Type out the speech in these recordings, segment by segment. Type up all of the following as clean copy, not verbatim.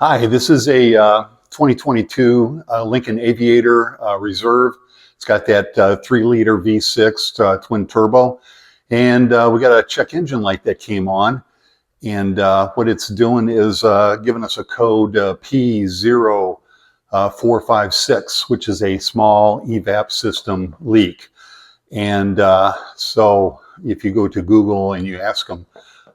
Hi, this is a 2022 Lincoln Aviator Reserve. It's got that 3-liter V6 twin turbo, and we got a check engine light that came on. And what it's doing is giving us a code P0456, which is a small evap system leak. And so if you go to Google and you ask them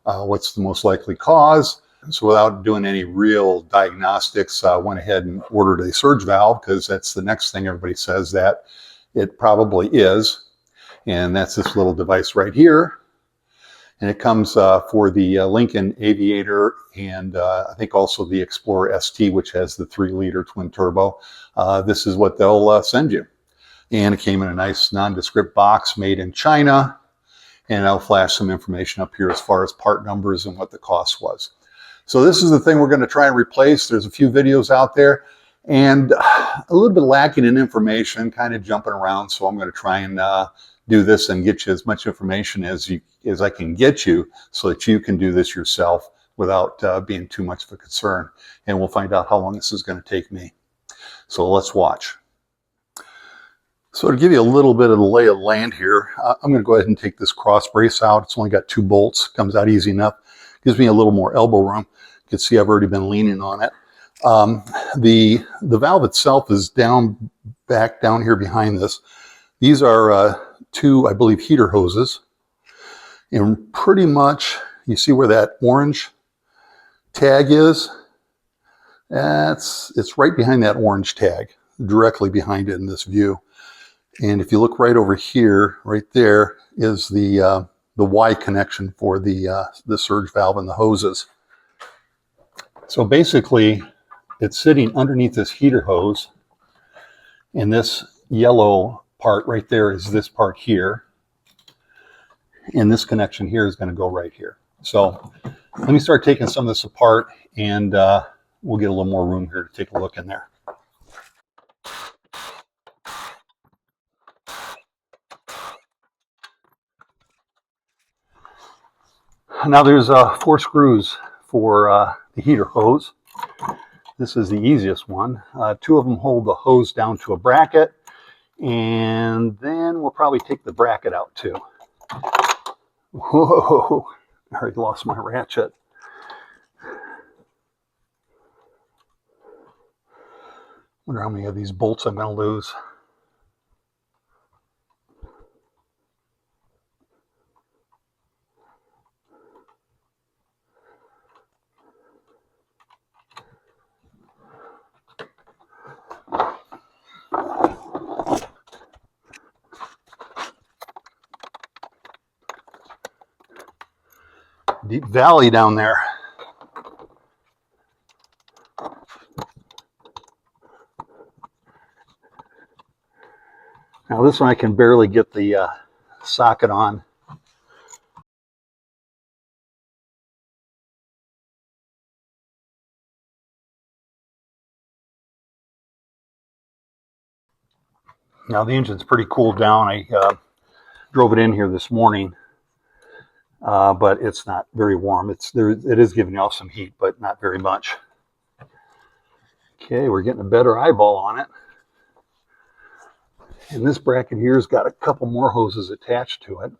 what's the most likely cause, so without doing any real diagnostics, I went ahead and ordered a surge valve, because that's the next thing everybody says that it probably is. And that's this little device right here. And it comes for the Lincoln Aviator, and I think also the Explorer ST, which has the 3-liter twin turbo. This is what they'll send you. And it came in a nice nondescript box made in China. And I'll flash some information up here as far as part numbers and what the cost was. So this is the thing we're going to try and replace. There's a few videos out there and a little bit lacking in information, kind of jumping around. So I'm going to try and do this and get you as much information as I can get you, so that you can do this yourself without being too much of a concern. And we'll find out how long this is going to take me. So let's watch. So to give you a little bit of the lay of the land here, I'm going to go ahead and take this cross brace out. It's only got 2 bolts, comes out easy enough. Gives me a little more elbow room. You can see I've already been leaning on it. The valve itself is back down here behind this. These are 2, I believe, heater hoses. And pretty much, you see where that orange tag is? It's right behind that orange tag, directly behind it in this view. And if you look right over here, right there is the Y connection for the surge valve and the hoses. So basically, it's sitting underneath this heater hose, and this yellow part right there is this part here, and this connection here is going to go right here. So let me start taking some of this apart, and we'll get a little more room here to take a look in there. Now there's 4 screws for the heater hose. This is the easiest one. 2 of them hold the hose down to a bracket, and then we'll probably take the bracket out too. Whoa, I already lost my ratchet. Wonder how many of these bolts I'm going to lose. Deep valley down there. Now this one I can barely get the socket on. Now the engine's pretty cooled down. I drove it in here this morning. But it's not very warm. It is giving off some heat, but not very much. Okay, we're getting a better eyeball on it. And this bracket here has got a couple more hoses attached to it.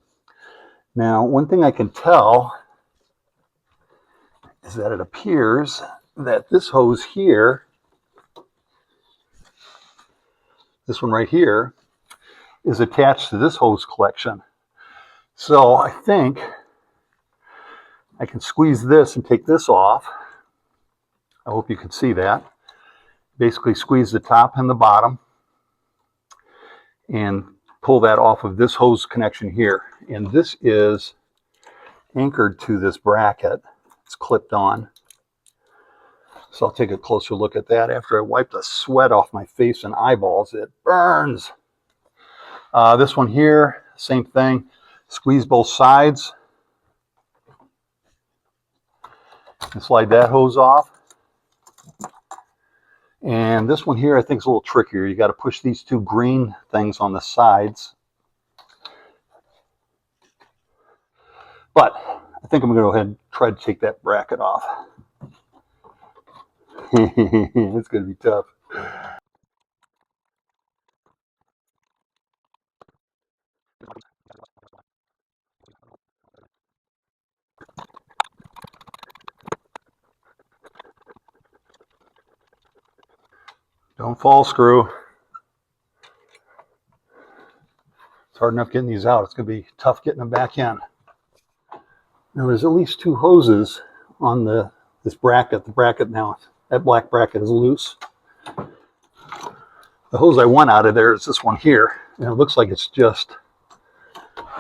Now, one thing I can tell is that it appears that this hose here, this one right here, is attached to this hose collection. So I think I can squeeze this and take this off. I hope you can see that. Basically squeeze the top and the bottom and pull that off of this hose connection here. And this is anchored to this bracket. It's clipped on. So I'll take a closer look at that after I wipe the sweat off my face and eyeballs. It burns. This one here, same thing. Squeeze both sides. And slide that hose off. And this one here I think is a little trickier. You got to push these 2 green things on the sides. But I think I'm going to go ahead and try to take that bracket off. It's going to be tough. Don't fall, screw. It's hard enough getting these out. It's going to be tough getting them back in. Now there's at least 2 hoses on this bracket. The bracket now, that black bracket is loose. The hose I want out of there is this one here. And it looks like it's just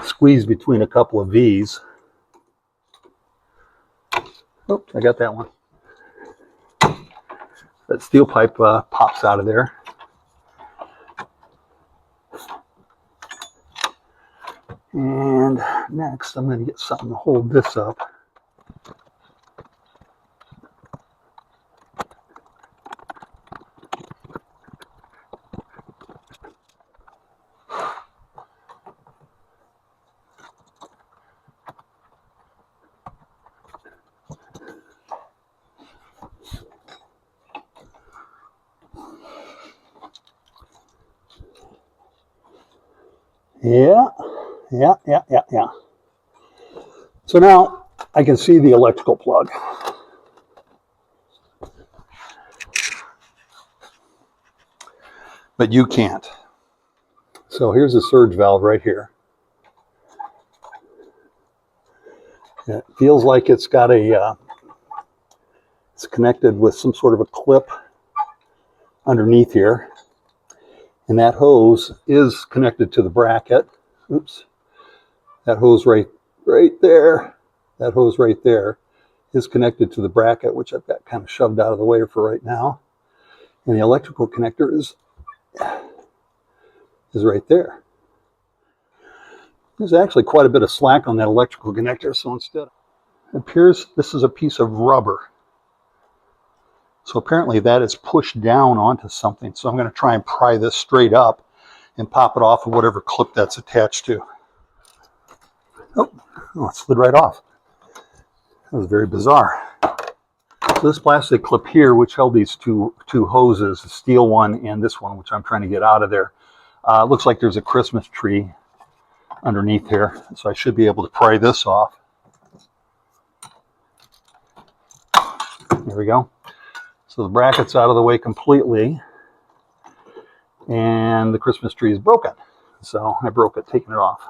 squeezed between a couple of V's. Oh, I got that one. That steel pipe pops out of there. And next, I'm going to get something to hold this up. Yeah. So now I can see the electrical plug. But you can't. So here's a surge valve right here. It feels like it's got it's connected with some sort of a clip underneath here. And that hose is connected to the bracket. Oops. That hose right there. That hose right there is connected to the bracket, which I've got kind of shoved out of the way for right now. And the electrical connector is right there. There's actually quite a bit of slack on that electrical connector, so instead, it appears this is a piece of rubber. So apparently that is pushed down onto something. So I'm going to try and pry this straight up and pop it off of whatever clip that's attached to. Oh, it slid right off. That was very bizarre. So this plastic clip here, which held these two hoses, the steel one and this one, which I'm trying to get out of there, looks like there's a Christmas tree underneath here. So I should be able to pry this off. There we go. So the bracket's out of the way completely, and the Christmas tree is broken. So I broke it, taking it off.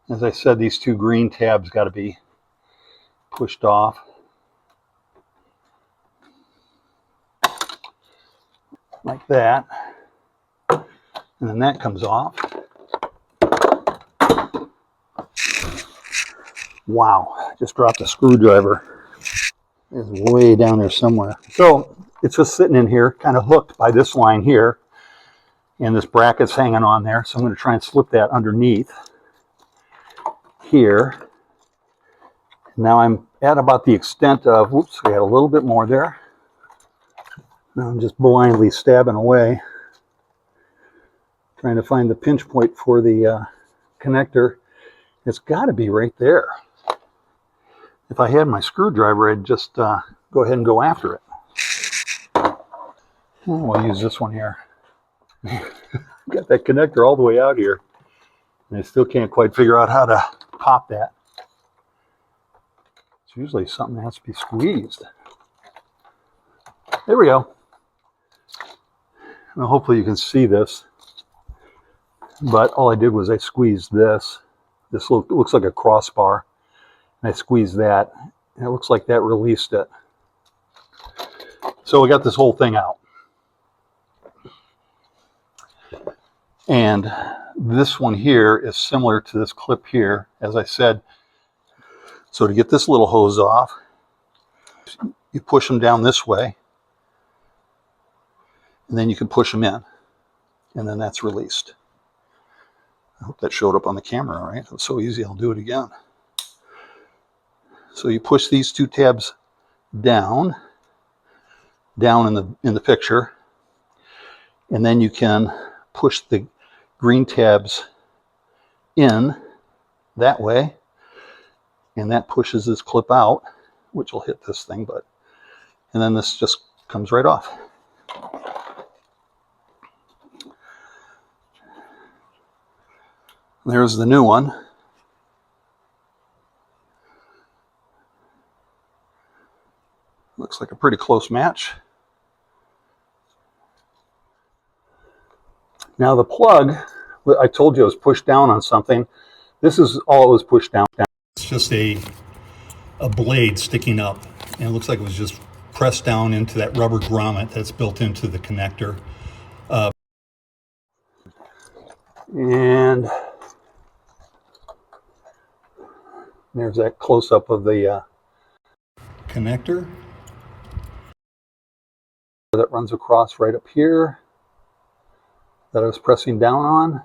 As I said, these 2 green tabs got to be pushed off. Like that. And then that comes off. Wow, just dropped a screwdriver. It's way down there somewhere. So it's just sitting in here, kind of hooked by this line here. And this bracket's hanging on there. So I'm going to try and slip that underneath here. Now I'm at about the extent of, whoops, we had a little bit more there. Now I'm just blindly stabbing away, trying to find the pinch point for the connector. It's got to be right there. If I had my screwdriver, I'd just go ahead and go after it. We'll use this one here. Got that connector all the way out here, and I still can't quite figure out how to pop that. It's usually something that has to be squeezed. There we go. Now hopefully you can see this, but all I did was I squeezed this. This looks like a crossbar. And I squeezed that, and it looks like that released it. So we got this whole thing out. And this one here is similar to this clip here, as I said. So to get this little hose off, you push them down this way, and then you can push them in, and then that's released. I hope that showed up on the camera, all right? It was so easy, I'll do it again. So you push these 2 tabs down in the picture, and then you can push the green tabs in that way, and that pushes this clip out, which will hit this thing, but And then this just comes right off. There's the new one. Looks like a pretty close match. Now the plug, I told you it was pushed down on something. This is all it was pushed down. It's just a blade sticking up, and it looks like it was just pressed down into that rubber grommet that's built into the connector. And there's that close-up of the connector that runs across right up here that I was pressing down on.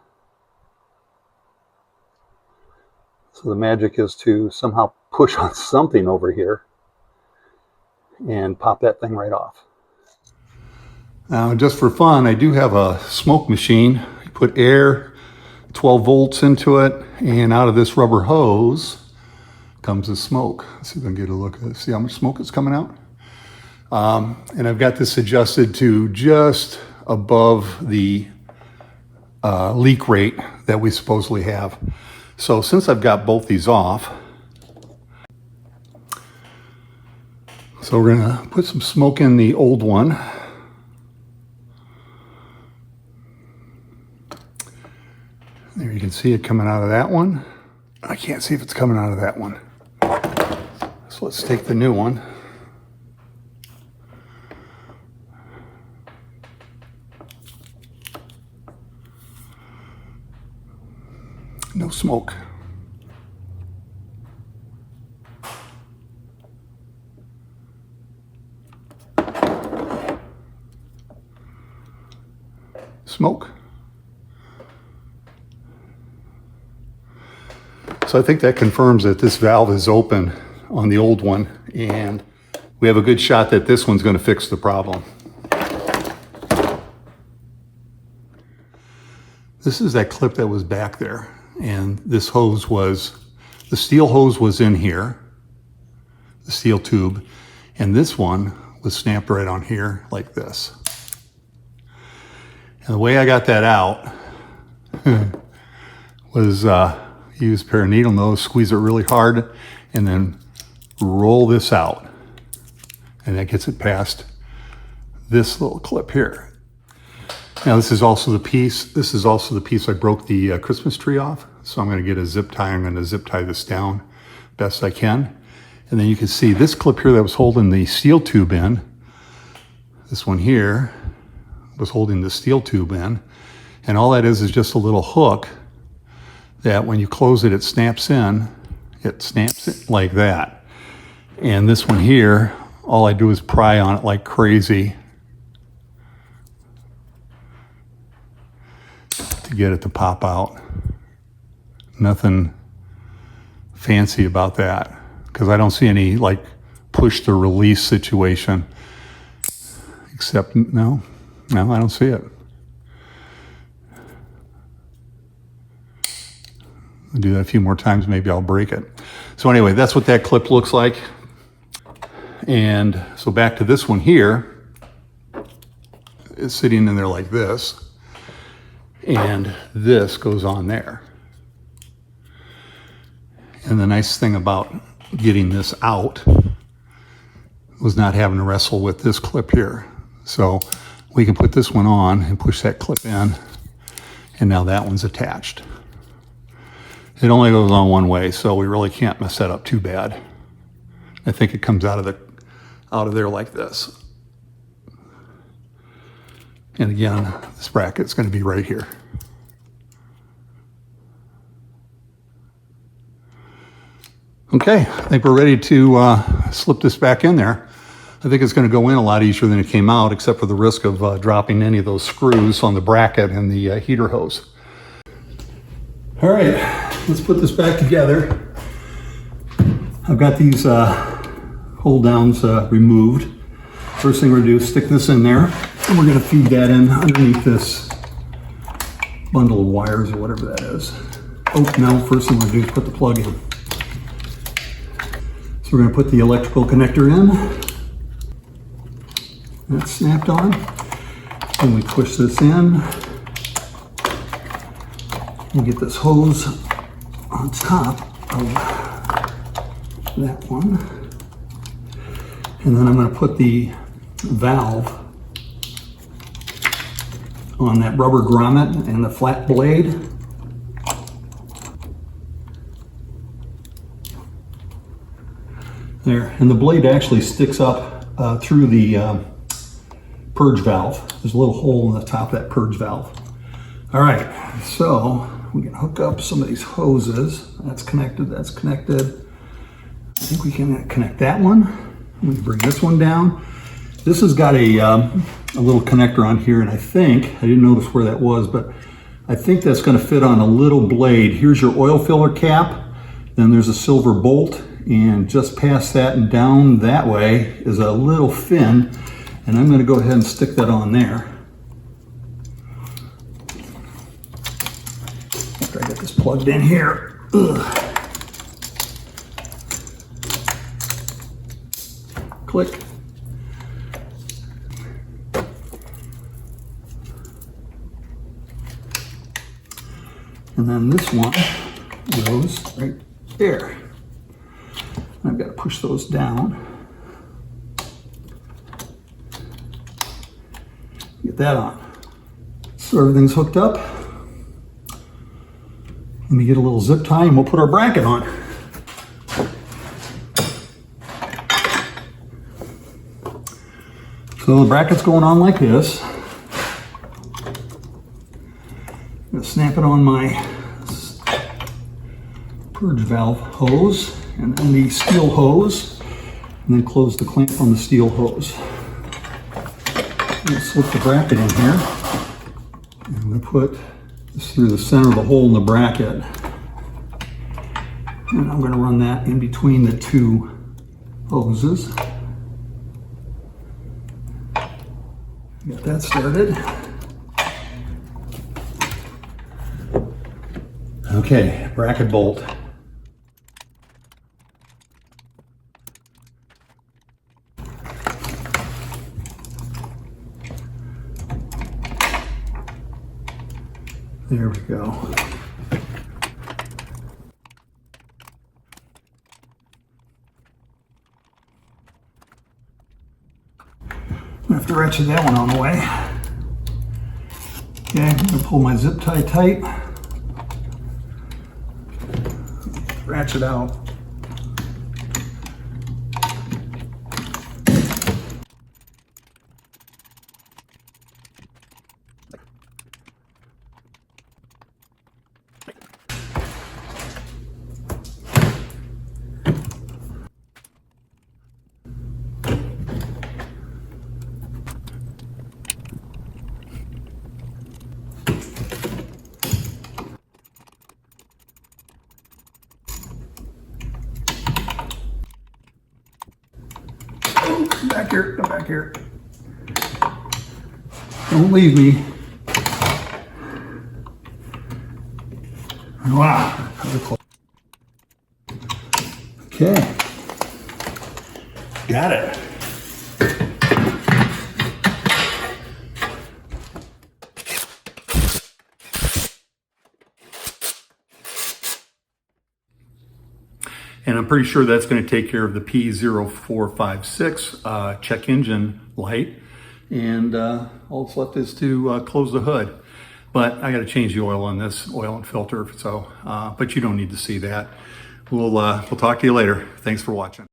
So the magic is to somehow push on something over here and pop that thing right off. Now, just for fun, I do have a smoke machine. I put air, 12 volts into it, and out of this rubber hose comes the smoke. Let's see if I can get a look at it. See how much smoke is coming out? And I've got this adjusted to just above the leak rate that we supposedly have. So since I've got both these off, so we're gonna put some smoke in the old one. There you can see it coming out of that one. I can't see if it's coming out of that one. So let's take the new one. No smoke. Smoke. So I think that confirms that this valve is open on the old one, and we have a good shot that this one's going to fix the problem. This is that clip that was back there, and this hose was, the steel hose was in here, the steel tube, and this one was snapped right on here like this. And the way I got that out was use a pair of needle nose, squeeze it really hard, and then roll this out. And that gets it past this little clip here. Now this is also the piece I broke the Christmas tree off. So I'm gonna get a zip tie. I'm gonna zip tie this down best I can. And then you can see this clip here that was holding the steel tube in. This one here was holding the steel tube in. And all that is just a little hook that when you close it, it snaps in. It snaps it like that. And this one here, all I do is pry on it like crazy to get it to pop out. Nothing fancy about that, because I don't see any like push to release situation. Except, no, I don't see it. I'll do that a few more times, maybe I'll break it. So anyway, that's what that clip looks like. And so back to this one here, it's sitting in there like this, and this goes on there. And the nice thing about getting this out was not having to wrestle with this clip here. So we can put this one on and push that clip in, and now that one's attached. It only goes on one way, so we really can't mess that up too bad. I think it comes out of there like this. And again, this bracket's going to be right here. Okay, I think we're ready to slip this back in there. I think it's going to go in a lot easier than it came out, except for the risk of dropping any of those screws on the bracket and the heater hose. All right, let's put this back together. I've got these hold downs removed. First thing we're gonna do is stick this in there, and we're gonna feed that in underneath this bundle of wires or whatever that is. Oh, no, first thing we're gonna do is put the plug in. So we're gonna put the electrical connector in. That's snapped on. And we push this in. And get this hose on top of that one. And then I'm going to put the valve on that rubber grommet and the flat blade. There, and the blade actually sticks up through the purge valve. There's a little hole in the top of that purge valve. All right, so we can hook up some of these hoses. That's connected, that's connected. I think we can connect that one. We can bring this one down. This has got a little connector on here, and I didn't notice where that was, but I think that's going to fit on a little blade. Here's your oil filler cap, then there's a silver bolt, and just past that and down that way is a little fin, and I'm going to go ahead and stick that on there. After I get this plugged in here. Ugh. Click. And then this one goes right there. I've got to push those down. Get that on. So everything's hooked up. Let me get a little zip tie and we'll put our bracket on. So the bracket's going on like this. I'm going to snap it on my purge valve hose and then the steel hose, and then close the clamp on the steel hose. I'm going to slip the bracket in here. And I'm going to put this through the center of the hole in the bracket. And I'm going to run that in between the two hoses. Get that started. Okay, bracket bolt. There we go. I have to ratchet that one on the way. Okay, I'm going to pull my zip tie tight. Ratchet out. Come back here, come back here. Don't leave me. Wow. Okay. Got it. And I'm pretty sure that's going to take care of the P0456 check engine light. And all that's left is to close the hood. But I got to change the oil on this, oil and filter. So, but you don't need to see that. We'll talk to you later. Thanks for watching.